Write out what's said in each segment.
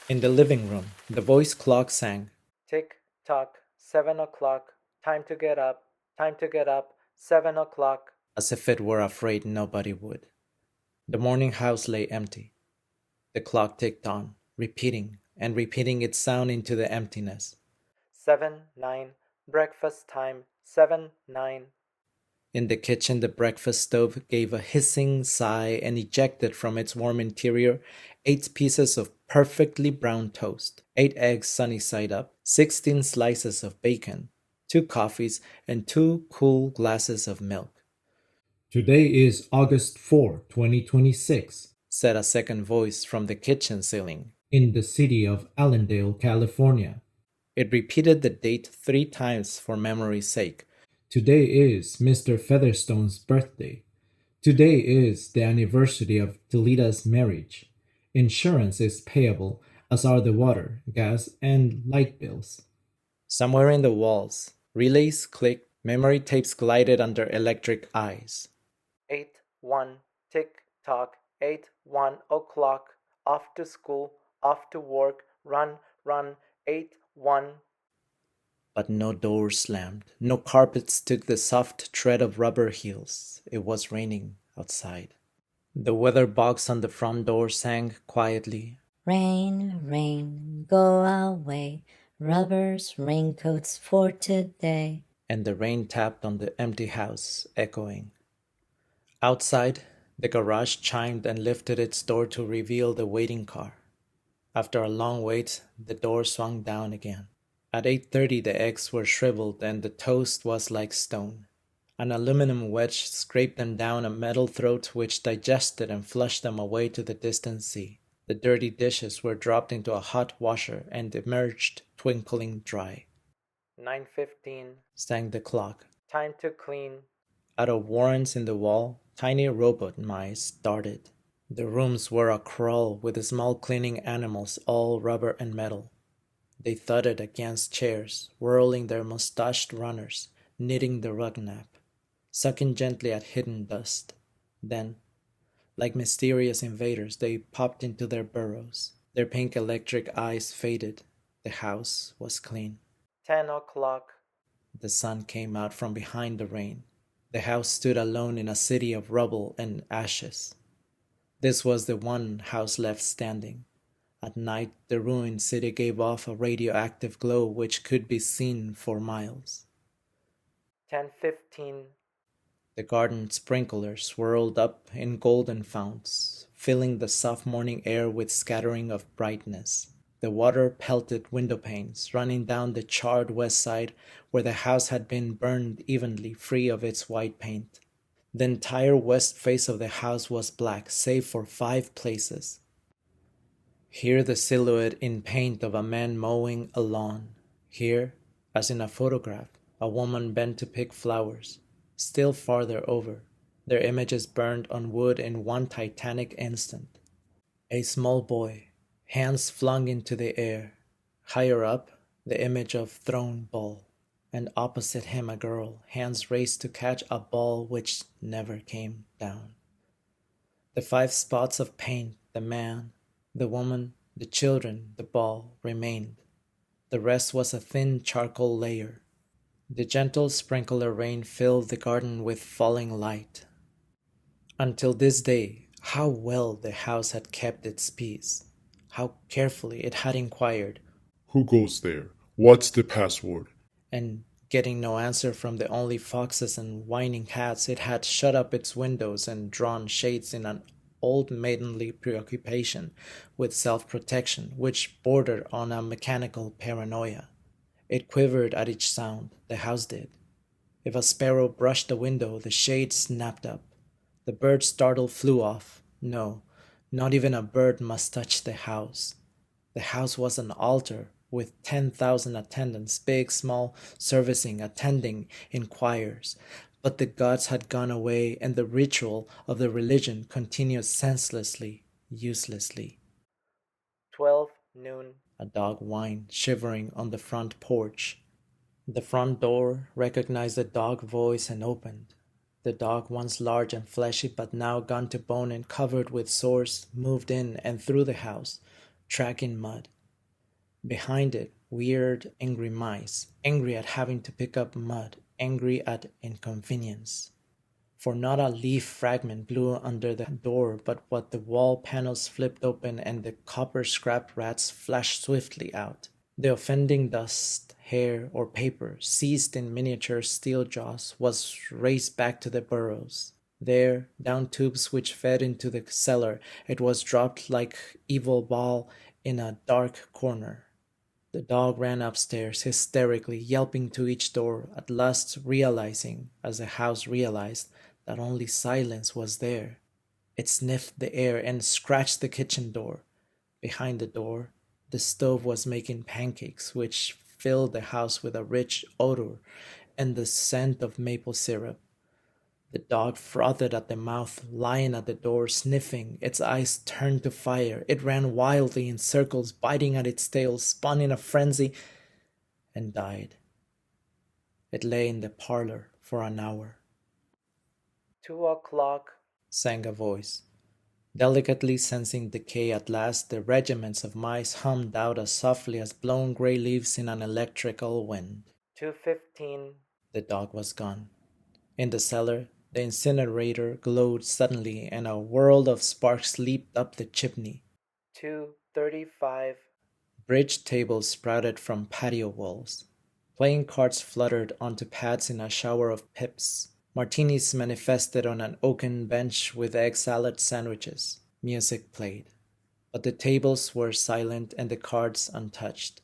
In the living room, the voice clock sang, "Tick tock, 7 o'clock, time to get up, time to get up, 7 o'clock," as if it were afraid nobody would. The morning house lay empty. The clock ticked on, repeating and repeating its sound into the emptiness. 7, 9, breakfast time, 7, 9. In the kitchen, the breakfast stove gave a hissing sigh and ejected from its warm interior 8 pieces of perfectly brown toast, 8 eggs sunny side up, 16 slices of bacon, 2 coffees, and 2 cool glasses of milk. Today is August 4, 2026, Said a second voice from the kitchen ceiling. in the city of Allendale, California. It repeated the date 3 times for memory's sake. Today is Mr. Featherstone's birthday. Today is the anniversary of Delita's marriage. Insurance is payable, as are the water, gas, and light bills. Somewhere in the walls, relays clicked, memory tapes glided under electric eyes. 8, 1, tick tock, 8, 1 o'clock, off to school, off to work, run, run, 8, 1. But no doors slammed, no carpets took the soft tread of rubber heels. It was raining outside. The weather box on the front door sang quietly, Rain, rain, go away. Rubbers, raincoats for today. and the rain tapped on the empty house, echoing. Outside, the garage chimed and lifted its door to reveal the waiting car. After a long wait, the door swung down again. At 8:30 the eggs were shriveled and the toast was like stone. An aluminum wedge scraped them down a metal throat which digested and flushed them away to the distant sea. The dirty dishes were dropped into a hot washer and emerged twinkling dry. 9:15, sang the clock. Time to clean. Out of warrens in the wall, tiny robot mice darted. The rooms were a crawl with small cleaning animals, all rubber and metal. They thudded against chairs, whirling their mustached runners, knitting the rug nap, sucking gently at hidden dust. Then, like mysterious invaders, they popped into their burrows. Their pink electric eyes faded. The house was clean. 10 o'clock. The sun came out from behind the rain. The house stood alone in a city of rubble and ashes. This was the one house left standing. At night, the ruined city gave off a radioactive glow which could be seen for miles. 10:15. The garden sprinklers swirled up in golden founts, filling the soft morning air with scattering of brightness. The water pelted window panes, running down the charred west side where the house had been burned evenly free of its white paint. The entire west face of the house was black, save for 5 places. Here the silhouette in paint of a man mowing a lawn. Here, as in a photograph, a woman bent to pick flowers. Still farther over, their images burned on wood in one titanic instant. A small boy, hands flung into the air. Higher up, the image of thrown ball. And opposite him a girl, hands raised to catch a ball which never came down. The 5 spots of paint, the man, the woman, the children, the ball, remained. The rest was a thin charcoal layer. The gentle sprinkler rain filled the garden with falling light. Until this day, how well the house had kept its peace. How carefully it had inquired, Who goes there? What's the password? and getting no answer from the only foxes and whining cats, it had shut up its windows and drawn shades in an old maidenly preoccupation with self-protection which bordered on a mechanical paranoia. It quivered at each sound, the house did. If a sparrow brushed the window, the shade snapped up. The bird startled flew off. No, not even a bird must touch the house. The house was an altar with 10,000 attendants, big, small, servicing, attending in choirs. But the gods had gone away and the ritual of the religion continued senselessly, uselessly. 12 noon. A dog whined, shivering on the front porch. The front door recognized the dog voice and opened. The dog, once large and fleshy but now gone to bone and covered with sores, moved in and through the house, tracking mud, Behind it, weird, angry mice, angry at having to pick up mud, angry at inconvenience. For not a leaf fragment blew under the door, but what the wall panels flipped open and the copper scrap rats flashed swiftly out. The offending dust, hair, or paper, seized in miniature steel jaws, was raced back to the burrows. There, down tubes which fed into the cellar, it was dropped like evil ball in a dark corner. The dog ran upstairs, hysterically, yelping to each door, at last realizing, as the house realized, that only silence was there. It sniffed the air and scratched the kitchen door. Behind the door, the stove was making pancakes, which filled the house with a rich odor and the scent of maple syrup. The dog frothed at the mouth, lying at the door, sniffing, its eyes turned to fire. It ran wildly in circles, biting at its tail, spun in a frenzy, and died. It lay in the parlor for an hour. 2 o'clock, sang a voice. Delicately sensing decay at last, the regiments of mice hummed out as softly as blown gray leaves in an electrical wind. 2:15. The dog was gone. In the cellar, the incinerator glowed suddenly, and a world of sparks leaped up the chimney. 2:35. Bridge tables sprouted from patio walls. Playing cards fluttered onto pads in a shower of pips. Martinis manifested on an oaken bench with egg salad sandwiches. Music played, but the tables were silent and the cards untouched.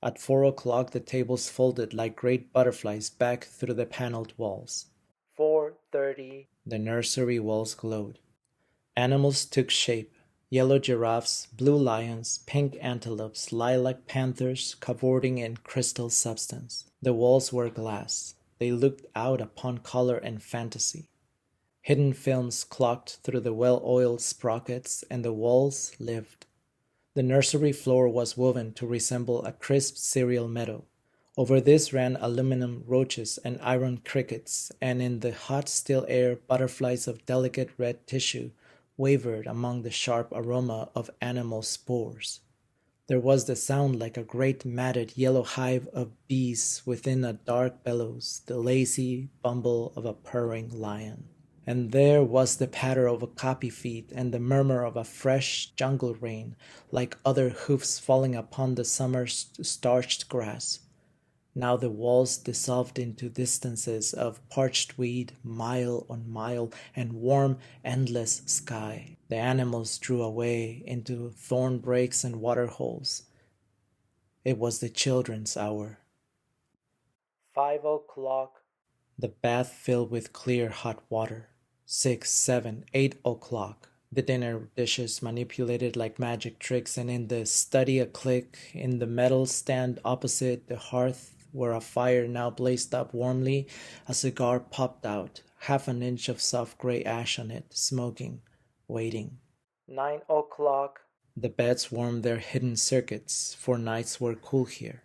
At 4 o'clock, the tables folded like great butterflies back through the paneled walls. 4:30. The nursery walls glowed. Animals took shape. Yellow giraffes, blue lions, pink antelopes, lilac panthers cavorting in crystal substance. The walls were glass. They looked out upon color and fantasy. Hidden films clocked through the well-oiled sprockets, and the walls lived. The nursery floor was woven to resemble a crisp cereal meadow. Over this ran aluminum roaches and iron crickets, and in the hot still air butterflies of delicate red tissue wavered among the sharp aroma of animal spores. There was the sound like a great matted yellow hive of bees within a dark bellows, the lazy bumble of a purring lion. And there was the patter of okapi feet and the murmur of a fresh jungle rain, like other hoofs falling upon the summer's starched grass. Now the walls dissolved into distances of parched weed, mile on mile, and warm, endless sky. The animals drew away into thorn breaks and water holes. It was the children's hour. 5 o'clock. The bath filled with clear hot water. 6, 7, 8 o'clock. The dinner dishes manipulated like magic tricks, and in the study a click, in the metal stand opposite the hearth where a fire now blazed up warmly, a cigar popped out, half an inch of soft gray ash on it, smoking, waiting. 9 o'clock. The beds warmed their hidden circuits, for nights were cool here.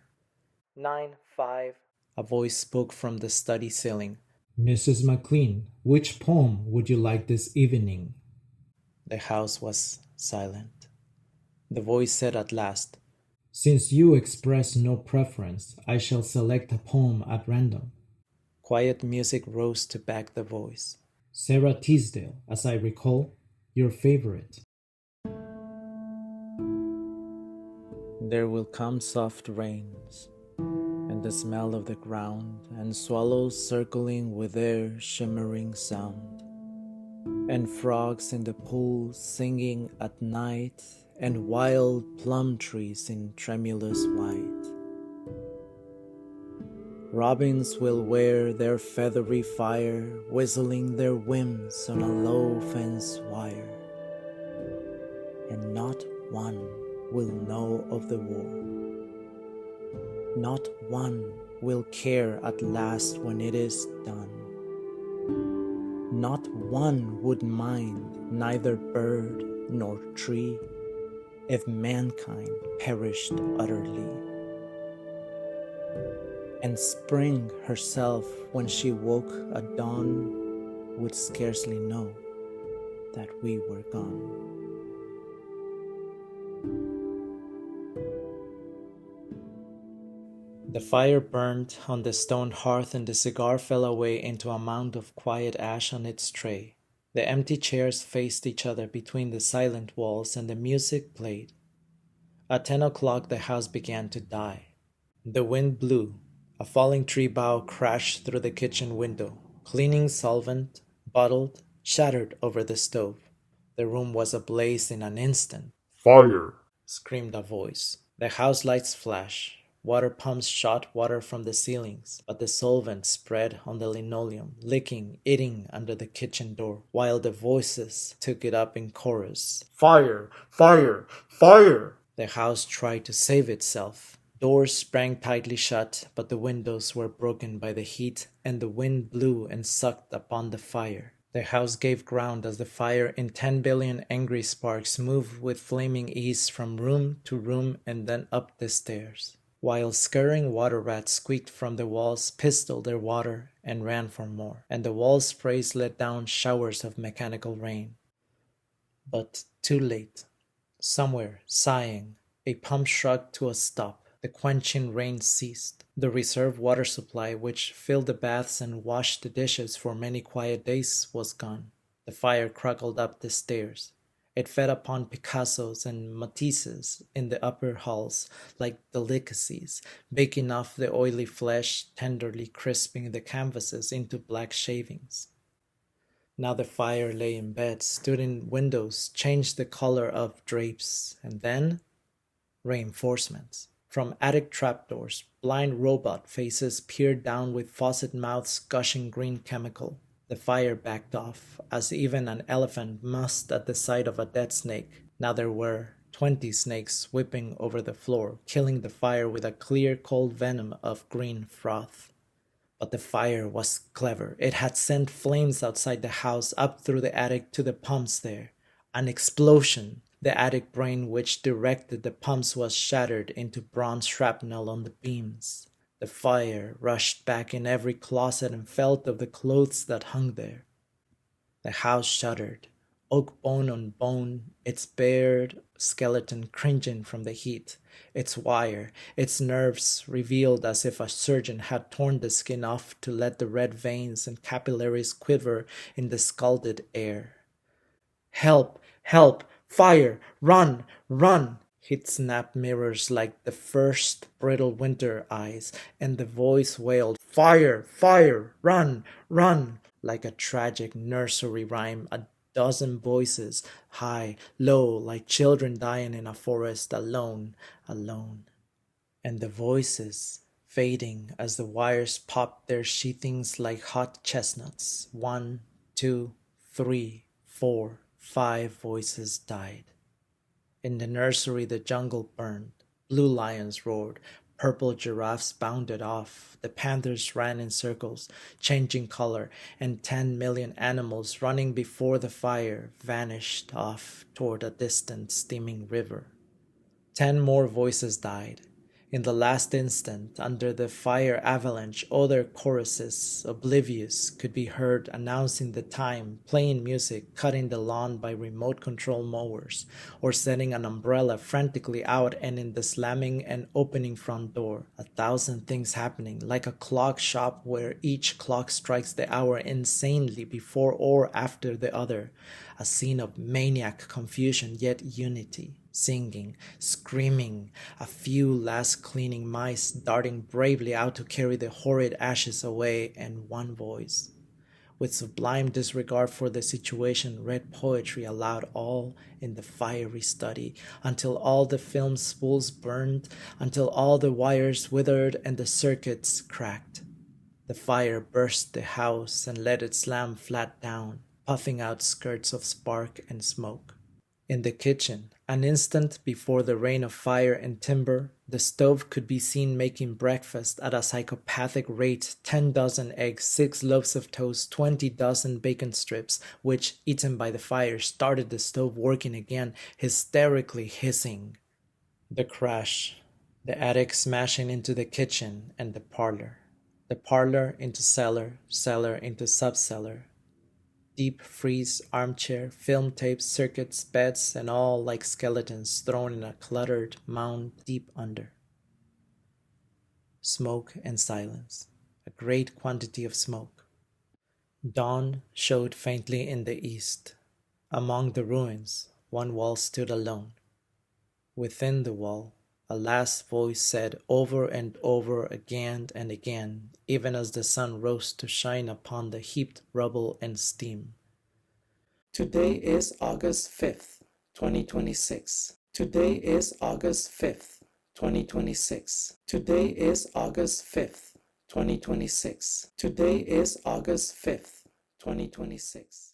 9:05. A voice spoke from the study ceiling. Mrs. McLean, which poem would you like this evening? The house was silent. The voice said at last, Since you express no preference, I shall select a poem at random. Quiet music rose to back the voice. Sara Teasdale, as I recall, your favorite. There will come soft rains, and the smell of the ground, and swallows circling with their shimmering sound, and frogs in the pool singing at night, and wild plum trees in tremulous white. Robins will wear their feathery fire, whistling their whims on a low fence wire, and not one will know of the war. Not one will care at last when it is done. Not one would mind neither bird nor tree if mankind perished utterly. And spring herself, when she woke at dawn, would scarcely know that we were gone. The fire burned on the stone hearth and the cigar fell away into a mound of quiet ash on its tray. The empty chairs faced each other between the silent walls and the music played. At 10 o'clock the house began to die. The wind blew. A falling tree bough crashed through the kitchen window. Cleaning solvent, bottled, shattered over the stove. The room was ablaze in an instant. Fire! Screamed a voice. The house lights flashed. Water pumps shot water from the ceilings, but the solvent spread on the linoleum, licking, eating under the kitchen door, while the voices took it up in chorus. Fire! Fire! Fire! The house tried to save itself. Doors sprang tightly shut, but the windows were broken by the heat, and the wind blew and sucked upon the fire. The house gave ground as the fire in 10 billion angry sparks moved with flaming ease from room to room and then up the stairs, while scurrying water rats squeaked from the walls, pistoled their water, and ran for more, and the wall sprays let down showers of mechanical rain. But too late. Somewhere, sighing, a pump shrugged to a stop. The quenching rain ceased. The reserve water supply, which filled the baths and washed the dishes for many quiet days, was gone. The fire crackled up the stairs. It fed upon Picassos and Matisses in the upper halls like delicacies, baking off the oily flesh, tenderly crisping the canvases into black shavings. Now the fire lay in beds, stood in windows, changed the color of drapes, and then reinforcements. From attic trapdoors, blind robot faces peered down with faucet mouths gushing green chemical. The fire backed off, as even an elephant must at the sight of a dead snake. Now there were 20 snakes whipping over the floor, killing the fire with a clear, cold venom of green froth. But the fire was clever. It had sent flames outside the house, up through the attic to the pumps there. An explosion! The attic brain which directed the pumps was shattered into bronze shrapnel on the beams. The fire rushed back in every closet and felt of the clothes that hung there. The house shuddered, oak bone on bone, its bared skeleton cringing from the heat, its wire, its nerves revealed as if a surgeon had torn the skin off to let the red veins and capillaries quiver in the scalded air. Help! Help! Fire! Run! Run! He'd snapped mirrors like the first brittle winter eyes, and the voice wailed, Fire! Fire! Run! Run! Like a tragic nursery rhyme, a dozen voices, high, low, like children dying in a forest, alone, alone. And the voices fading as the wires popped their sheathings like hot chestnuts. 1, 2, 3, 4, 5 voices died. In the nursery the jungle burned. Blue lions roared. Purple giraffes bounded off. The panthers ran in circles, changing color, and 10 million animals running before the fire vanished off toward a distant steaming river. 10 more voices died. In the last instant, under the fire avalanche, other choruses, oblivious, could be heard announcing the time, playing music, cutting the lawn by remote control mowers, or setting an umbrella frantically out and in the slamming and opening front door. 1,000 things happening, like a clock shop where each clock strikes the hour insanely before or after the other. A scene of maniac confusion, yet unity. Singing, screaming, a few last cleaning mice darting bravely out to carry the horrid ashes away, and one voice, with sublime disregard for the situation, read poetry aloud, all in the fiery study, until all the film spools burned, until all the wires withered and the circuits cracked. The fire burst the house and let it slam flat down, puffing out skirts of spark and smoke. In the kitchen, an instant before the rain of fire and timber, the stove could be seen making breakfast at a psychopathic rate, 10 dozen eggs, 6 loaves of toast, 20 dozen bacon strips, which, eaten by the fire, started the stove working again, hysterically hissing. The crash, the attic smashing into the kitchen and the parlor into cellar, cellar into subcellar. Deep freeze, armchair, film tapes, circuits, beds, and all like skeletons thrown in a cluttered mound deep under. smoke and silence, a great quantity of smoke. Dawn showed faintly in the east. Among the ruins, one wall stood alone. Within the wall, a last voice said over and over again and again, even as the sun rose to shine upon the heaped rubble and steam. Today is August 5th, 2026. Today is August 5th, 2026. Today is August 5th, 2026. Today is August 5th, 2026.